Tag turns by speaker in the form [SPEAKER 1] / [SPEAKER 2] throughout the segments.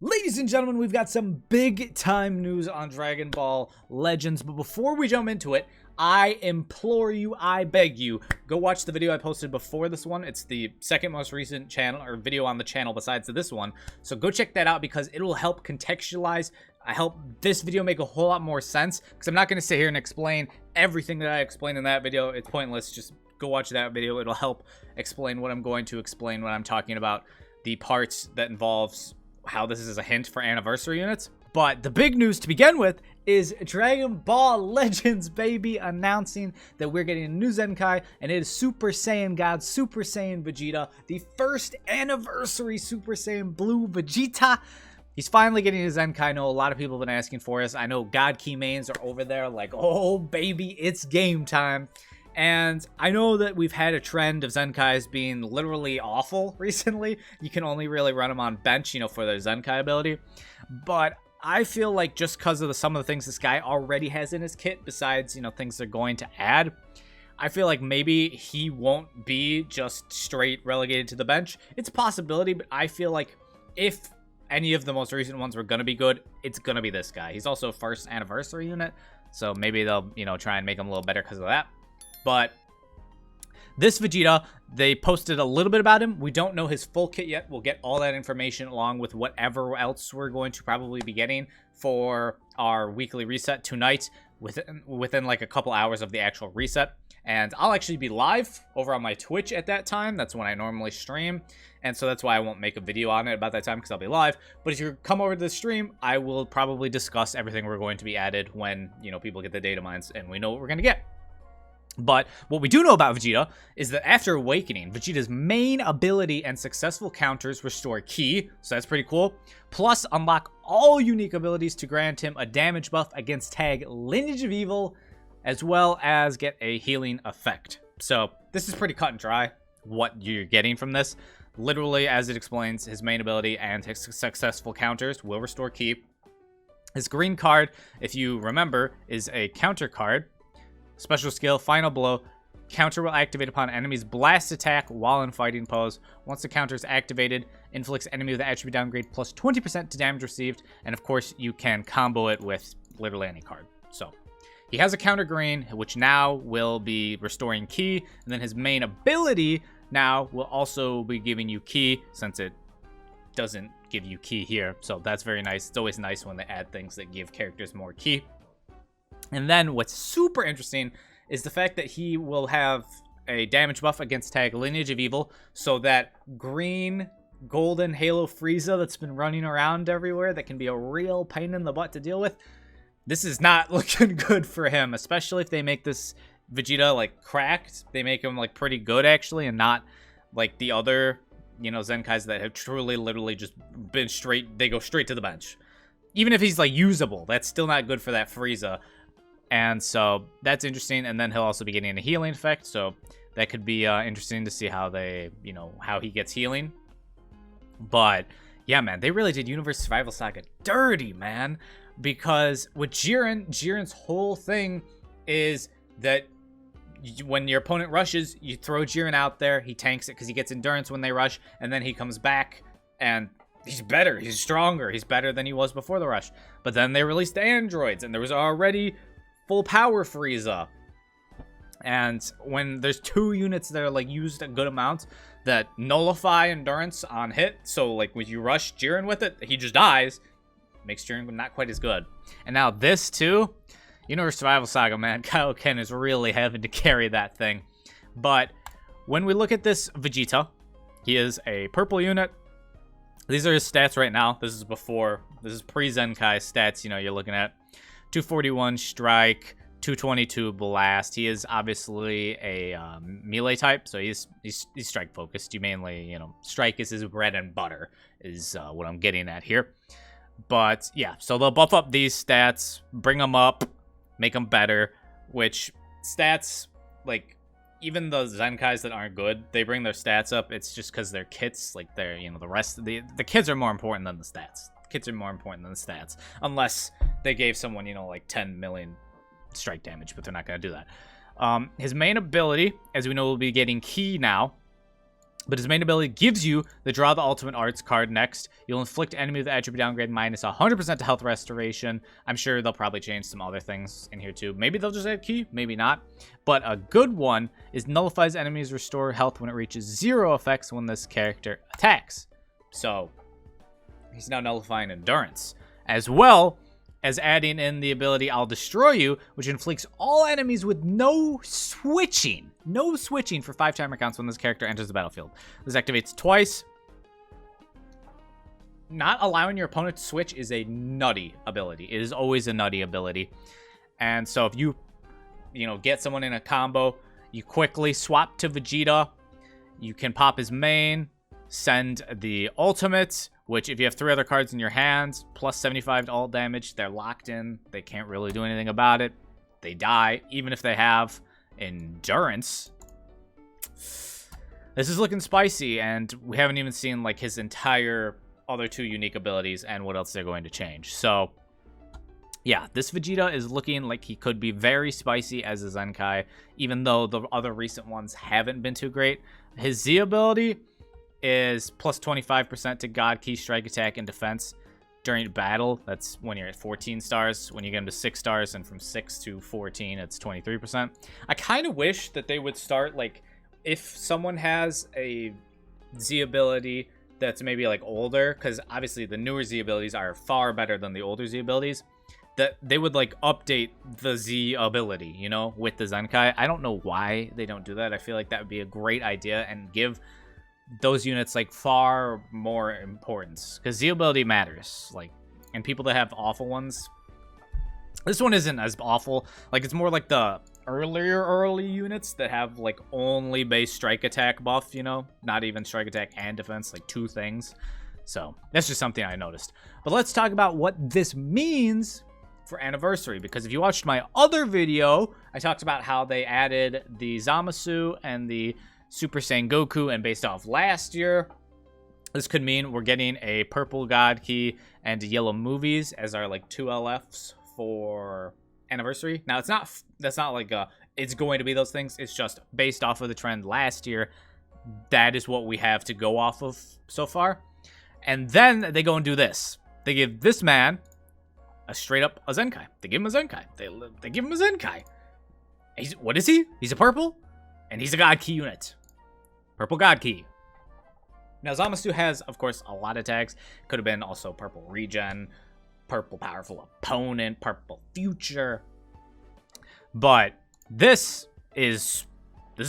[SPEAKER 1] Ladies and gentlemen, we've got some big time news on Dragon Ball Legends, but before we jump into it, I implore you, I beg you, go watch the video I posted before this one. It's the second most recent channel or video on the channel besides this one. So go check that out because it will help contextualize, help this video make a whole lot more sense, because I'm not going to sit here and explain everything that I explained in that video. It's pointless. Just go watch that video. It'll help explain what I'm going to explain when I'm talking about the parts that involves how this is a hint for anniversary units. But the big news to begin with is Dragon Ball Legends, baby, announcing that we're getting a new Zenkai, and it is Super Saiyan God, Super Saiyan Vegeta, the first anniversary Super Saiyan Blue Vegeta. He's finally getting his Zenkai. I know a lot of people have been asking for us. I know God Key mains are over there like, oh baby, it's game time. And I know that we've had a trend of Zenkais being literally awful recently. You can only really run them on bench, you know, for their Zenkai ability. But I feel like just because of some of the things this guy already has in his kit, besides, you know, things they're going to add, I feel like maybe he won't be just straight relegated to the bench. It's a possibility, but I feel like if any of the most recent ones were going to be good, it's going to be this guy. He's also first anniversary unit, so maybe they'll, you know, try and make him a little better because of that. But this Vegeta, they posted a little bit about him. We don't know his full kit yet. We'll get all that information along with whatever else we're going to probably be getting for our weekly reset tonight within like a couple hours of the actual reset. And I'll actually be live over on my Twitch at that time. That's when I normally stream. And so that's why I won't make a video on it about that time, because I'll be live. But if you come over to the stream, I will probably discuss everything we're going to be added when, you know, people get the data mines and we know what we're going to get. But what we do know about Vegeta is that after Awakening, Vegeta's main ability and successful counters restore Ki, so that's pretty cool, plus unlock all unique abilities to grant him a damage buff against tag Lineage of Evil, as well as get a healing effect. So this is pretty cut and dry, what you're getting from this. Literally, as it explains, his main ability and his successful counters will restore Ki. His green card, if you remember, is a counter card. Special skill, Final Blow. Counter will activate upon enemy's blast attack while in fighting pose. Once the counter is activated, inflicts enemy with the attribute downgrade plus 20% to damage received. And of course, you can combo it with literally any card. So he has a counter green, which now will be restoring Ki. And then his main ability now will also be giving you Ki, since it doesn't give you Ki here. So that's very nice. It's always nice when they add things that give characters more Ki. And then what's super interesting is the fact that he will have a damage buff against tag Lineage of Evil, so that green golden Halo Frieza that's been running around everywhere that can be a real pain in the butt to deal with. This is not looking good for him, especially if they make this Vegeta like cracked. They make him like pretty good actually, and not like the other, you know, Zenkais that have truly literally just been straight, they go straight to the bench. Even if he's like usable, that's still not good for that Frieza. And so that's interesting. And then he'll also be getting a healing effect. So that could be interesting to see how they, you know, how he gets healing. But yeah, man, they really did Universe Survival Saga dirty, man. Because with Jiren's whole thing is that when your opponent rushes, you throw Jiren out there. He tanks it because he gets endurance when they rush. And then he comes back and he's better. He's stronger. He's better than he was before the rush. But then they released the androids and there was already full power Frieza. And when there's two units that are like used a good amount that nullify endurance on hit, so like when you rush Jiren with it, he just dies, makes Jiren not quite as good. And now this too, Universe Survival Saga, man, Kaioken is really having to carry that thing. But when we look at this Vegeta, he is a purple unit. These are his stats right now. This is pre-Zenkai stats, you know, you're looking at 241 strike, 222 blast. He is obviously a melee type, so he's strike focused. You mainly, you know, strike is his bread and butter, is what I'm getting at here. But yeah, so they'll buff up these stats, bring them up, make them better. Which stats, like even the Zenkais that aren't good, they bring their stats up. It's just because their kits, like they're, you know, the rest of the kits are more important than the stats. Kits are more important than the stats, unless they gave someone, you know, like 10 million strike damage, but they're not going to do that. His main ability, as we know, will be getting Ki now, But his main ability gives you the Draw the Ultimate Arts card next. You'll inflict enemy with attribute downgrade minus 100% to health restoration. I'm sure they'll probably change some other things in here too. Maybe they'll just add key, maybe not. But a good one is nullifies enemies restore health when it reaches 0 effects when this character attacks. So he's now nullifying endurance, as well as adding in the ability I'll Destroy You, which inflicts all enemies with no switching. No switching for 5 timer counts when this character enters the battlefield. This activates twice. Not allowing your opponent to switch is a nutty ability. It is always a nutty ability. And so if you get someone in a combo, you quickly swap to Vegeta. You can pop his main, send the ultimate, which if you have 3 other cards in your hands, plus 75 to all damage, they're locked in. They can't really do anything about it. They die, even if they have endurance. This is looking spicy, and we haven't even seen like his entire other 2 unique abilities and what else they're going to change. So yeah, this Vegeta is looking like he could be very spicy as a Zenkai, even though the other recent ones haven't been too great. His Z ability is plus 25% to God Key, Strike Attack, and Defense during battle. That's when you're at 14 stars. When you get him to 6 stars, and from 6 to 14, it's 23%. I kind of wish that they would start, like, if someone has a Z ability that's maybe, like, older, because obviously the newer Z abilities are far better than the older Z abilities, that they would, like, update the Z ability, you know, with the Zenkai. I don't know why they don't do that. I feel like that would be a great idea and give those units like far more importance, because Z ability matters, like, and people that have awful ones, this one isn't as awful. Like, it's more like the early units that have like only base strike attack buff, you know, not even strike attack and defense, like 2 things. So that's just something I noticed. But let's talk about what this means for Anniversary, because if you watched my other video, I talked about how they added the Zamasu and the Super Saiyan Goku, and based off last year, this could mean we're getting a purple God Key and yellow movies as our like 2 LFs for Anniversary. Now that's not like it's going to be those things. It's just based off of the trend last year. That is what we have to go off of so far. And then they go and do this. They give this man a straight up a Zenkai. They give him a Zenkai. They give him a Zenkai. What is he? He's a purple, and he's a God Key unit. Purple God Key. Now, Zamasu has, of course, a lot of tags. Could have been also Purple Regen, Purple Powerful Opponent, Purple Future. But this is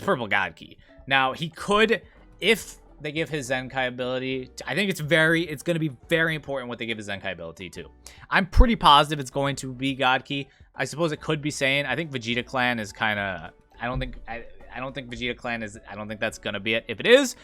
[SPEAKER 1] Purple God Key. Now, he could, if they give his Zenkai ability, I think it's going to be very important what they give his Zenkai ability to. I'm pretty positive it's going to be God Key. I suppose it could be Saiyan. I think Vegeta Clan is kind of, I don't think Vegeta Clan is, I don't think that's going to be it. If it is,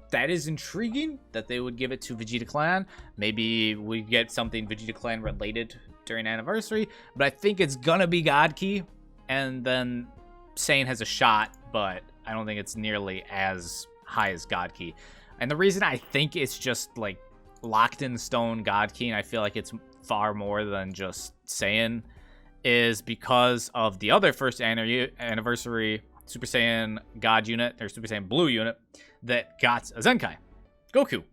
[SPEAKER 1] that is intriguing that they would give it to Vegeta Clan. Maybe we get something Vegeta Clan related during Anniversary, but I think it's going to be God Key, and then Saiyan has a shot, but I don't think it's nearly as high as God Key. And the reason I think it's just like locked in stone God Key, and I feel like it's far more than just Saiyan, is because of the other first Anniversary Super Saiyan God unit, or Super Saiyan Blue unit, that got a Zenkai. Goku.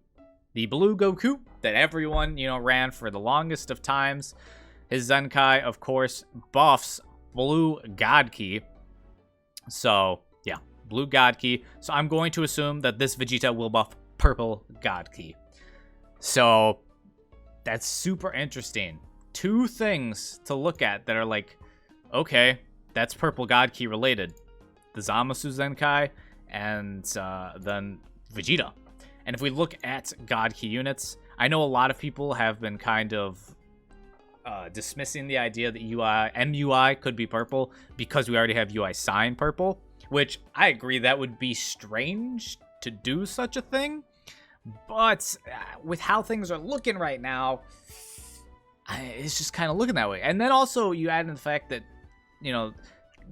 [SPEAKER 1] The Blue Goku that everyone, ran for the longest of times. His Zenkai, of course, buffs Blue God Key. So, yeah, Blue God Key. So I'm going to assume that this Vegeta will buff Purple God Key. So, that's super interesting. 2 things to look at that are like, okay, that's Purple God Key related. The Zamasu Zenkai, and then Vegeta. And if we look at God Key units, I know a lot of people have been kind of dismissing the idea that MUI could be purple because we already have UI sign purple, which I agree that would be strange to do such a thing. But with how things are looking right now, it's just kind of looking that way. And then also you add in the fact that,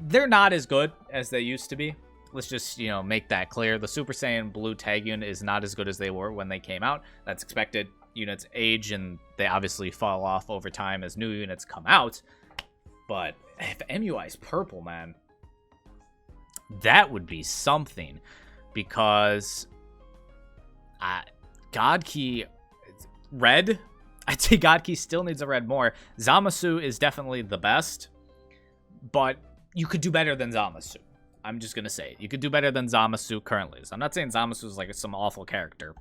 [SPEAKER 1] they're not as good as they used to be. Let's just, make that clear. The Super Saiyan Blue tag unit is not as good as they were when they came out. That's expected. Units age, and they obviously fall off over time as new units come out. But if MUI is purple, man, that would be something. Because God Key, red. I'd say God Key still needs a red more. Zamasu is definitely the best, but you could do better than Zamasu. I'm just going to say it. You could do better than Zamasu currently. So I'm not saying Zamasu is like some awful character.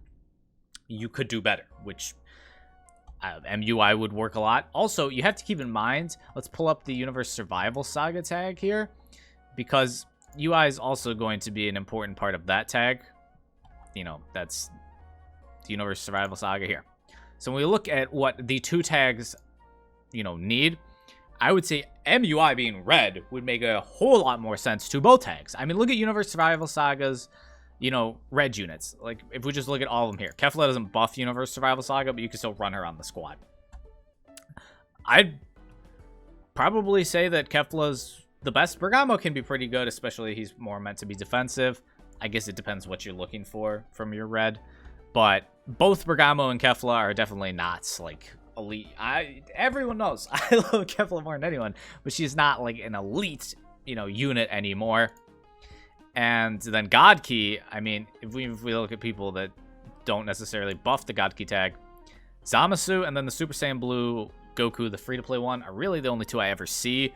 [SPEAKER 1] You could do better, which MUI would work a lot. Also, you have to keep in mind, let's pull up the Universe Survival Saga tag here, because UI is also going to be an important part of that tag. You know, that's the Universe Survival Saga here. So when we look at what the two tags, you know, need, I would say MUI being red would make a whole lot more sense to both tags. I mean, look at Universe Survival Saga's, you know, red units. Like, if we just look at all of them here. Kefla doesn't buff Universe Survival Saga, but you can still run her on the squad. I'd probably say that Kefla's the best. Bergamo can be pretty good, especially he's more meant to be defensive. I guess it depends what you're looking for from your red. But both Bergamo and Kefla are definitely not, like, elite. Everyone knows I love Kefla more than anyone, but she's not, like, an elite, you know, unit anymore. And then God Key, I mean, if we look at people that don't necessarily buff the God Key tag, Zamasu and then the Super Saiyan Blue Goku, the free-to-play one, are really the only two I ever see.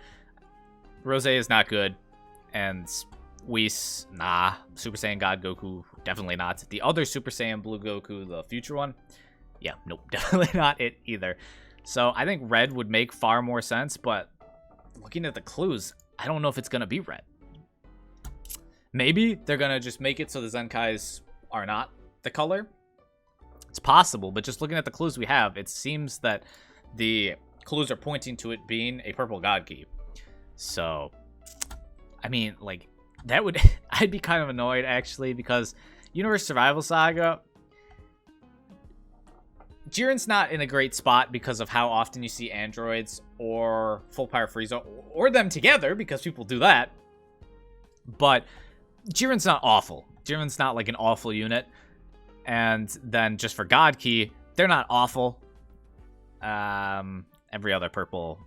[SPEAKER 1] Rose is not good, and Whis, nah. Super Saiyan God Goku, definitely not. The other Super Saiyan Blue Goku, the future one, yeah, nope, definitely not it either. So I think red would make far more sense, but looking at the clues, I don't know if it's going to be red. Maybe they're going to just make it so the Zenkais are not the color. It's possible, but just looking at the clues we have, it seems that the clues are pointing to it being a purple God Key. So, I mean, like, that would... I'd be kind of annoyed, actually, because Universe Survival Saga... Jiren's not in a great spot because of how often you see androids or Full Power Frieza, or them together, because people do that. But Jiren's not awful. Jiren's not like an awful unit. And then just for God Key, they're not awful. Every other purple...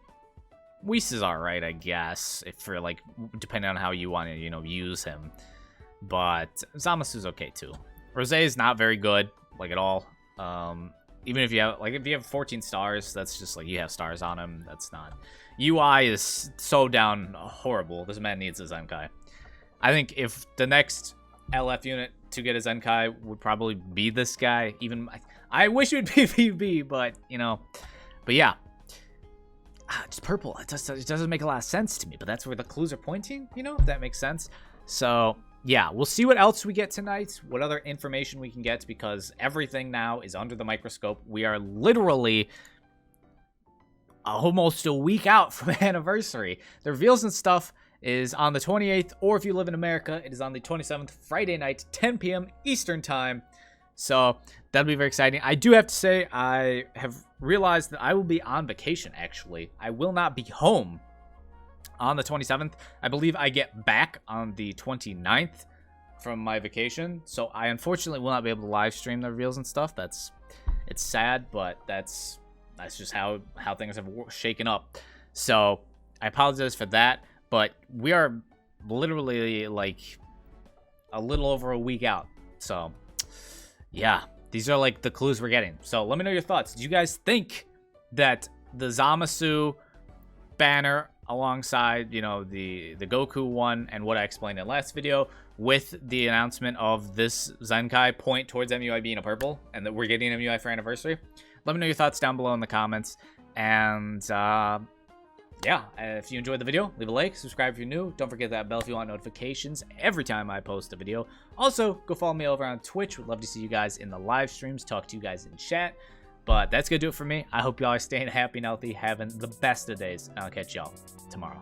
[SPEAKER 1] Whis is alright, I guess, if for, like, depending on how you want to, you know, use him. But Zamasu's okay, too. Rose is not very good, like, at all. Even if you have, like, if you have 14 stars, that's just, like, you have stars on him. That's not... UI is so down horrible. This man needs a Zenkai. I think if the next LF unit to get a Zenkai would probably be this guy. Even... I wish it would be VB, but, you know... But, yeah. Just purple. It doesn't make a lot of sense to me, but that's where the clues are pointing, you know, if that makes sense. So, yeah, we'll see what else we get tonight, what other information we can get, because everything now is under the microscope. We are literally almost a week out from anniversary. The reveals and stuff is on the 28th, or if you live in America, it is on the 27th, Friday night, 10 p.m. Eastern Time. So that'll be very exciting. I do have to say, I have realized that I will be on vacation, actually. I will not be home on the 27th. I believe I get back on the 29th from my vacation. So I unfortunately will not be able to live stream the reveals and stuff. It's sad, but that's just how things have shaken up. So I apologize for that, but we are literally like a little over a week out. So yeah, these are like the clues we're getting. So let me know your thoughts. Do you guys think that the Zamasu banner alongside, you know, the Goku one and what I explained in the last video with the announcement of this Zenkai point towards MUI being a purple and that we're getting MUI for anniversary? Let me know your thoughts down below in the comments. And yeah, if you enjoyed the video, leave a like, subscribe if you're new. Don't forget that bell if you want notifications every time I post a video. Also, go follow me over on Twitch. Would love to see you guys in the live streams, talk to you guys in chat. But that's going to do it for me. I hope y'all are staying happy and healthy, having the best of days. And I'll catch y'all tomorrow.